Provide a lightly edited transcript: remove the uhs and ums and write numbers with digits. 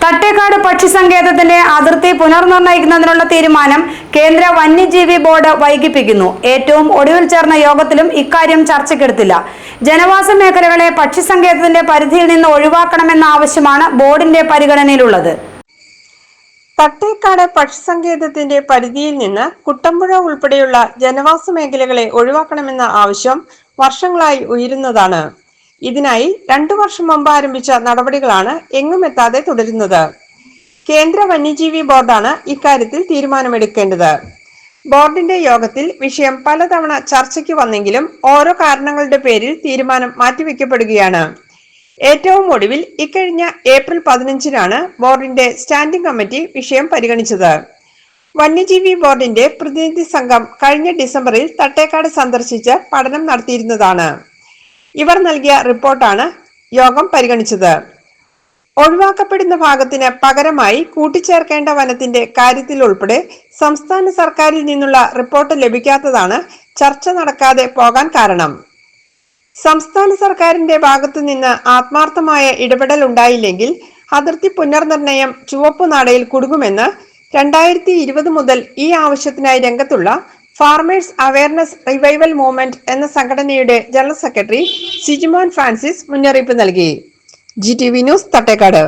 തട്ടേക്കാട് പക്ഷിസങ്കേതത്തിന്റെ അതിർത്തി പുനർനിർണയിക്കുന്നതിനുള്ള തീരുമാനം കേന്ദ്ര വന്യജീവി ബോർഡ് വൈകിപ്പിക്കുന്നു. ഏറ്റവും ഒടുവിൽ ചേർന്ന യോഗത്തിലും ഇക്കാര്യം ചർച്ചയ്ക്കെടുത്തില്ല. ജനവാസ മേഖലകളെ പക്ഷിസങ്കേതത്തിന്റെ പരിധിയിൽ നിന്ന് ഒഴിവാക്കണമെന്ന ആവശ്യമാണ് ബോർഡിന്റെ പരിഗണനയിലുള്ളത്. തട്ടേക്കാട് പക്ഷിസങ്കേതത്തിന്റെ പരിധിയിൽ നിന്ന് കുട്ടമ്പുഴ ഉൾപ്പെടെയുള്ള ജനവാസ മേഖലകളെ ഒഴിവാക്കണമെന്ന ആവശ്യം വർഷങ്ങളായി ഉയരുന്നതാണ്. ഇതിനായി 2 വർഷം മുമ്പ് ആരംഭിച്ച നടപടികളാണ് എങ്ങുമെത്താതെ തുടരുന്നത്. കേന്ദ്ര വന്യജീവി ബോർഡാണ് ഇക്കാര്യത്തിൽ തീരുമാനമെടുക്കേണ്ടത്. ബോർഡിന്റെ യോഗത്തിൽ വിഷയം പലതവണ ചർച്ചയ്ക്ക് വന്നെങ്കിലും ഓരോ കാരണങ്ങളുടെ പേരിൽ തീരുമാനം മാറ്റിവെക്കപ്പെടുകയാണ്. ഏറ്റവും ഒടുവിൽ ഇക്കഴിഞ്ഞ ഏപ്രിൽ 15-നാണ് ബോർഡിന്റെ സ്റ്റാൻഡിംഗ് കമ്മിറ്റി വിഷയം പരിഗണിച്ചത്. വന്യജീവി ബോർഡിന്റെ പ്രതിനിധി സംഘം കഴിഞ്ഞ ഡിസംബറിൽ തട്ടേക്കാട് സന്ദർശിച്ച് പഠനം നടത്തിയിരുന്നതാണ്. ഇവർ നൽകിയ റിപ്പോർട്ടാണ് യോഗം പരിഗണിച്ചത്. ഒഴിവാക്കപ്പെടുന്ന ഭാഗത്തിന് പകരമായി കൂട്ടിച്ചേർക്കേണ്ട വനത്തിന്റെ കാര്യത്തിൽ ഉൾപ്പെടെ സംസ്ഥാന സർക്കാരിൽ നിന്നുള്ള റിപ്പോർട്ട് ലഭിക്കാത്തതാണ് ചർച്ച നടക്കാതെ പോകാൻ കാരണം. സംസ്ഥാന സർക്കാരിന്റെ ഭാഗത്തു നിന്ന് ആത്മാർത്ഥമായ ഇടപെടൽ ഉണ്ടായില്ലെങ്കിൽ അതിർത്തി പുനർനിർണയം ചുവപ്പുനാടയിൽ കുടുങ്ങുമെന്ന് 2020 മുതൽ ഈ ആവശ്യത്തിനായി രംഗത്തുള്ള ഫാർമേഴ്സ് അവയർനെസ് റിവൈവൽ മൂവ്മെന്റ് എന്ന സംഘടനയുടെ ജനറൽ സെക്രട്ടറി സിജിമോൻ ഫ്രാൻസിസ് മുന്നറിയിപ്പ് നൽകി. GTV news, Thattekad.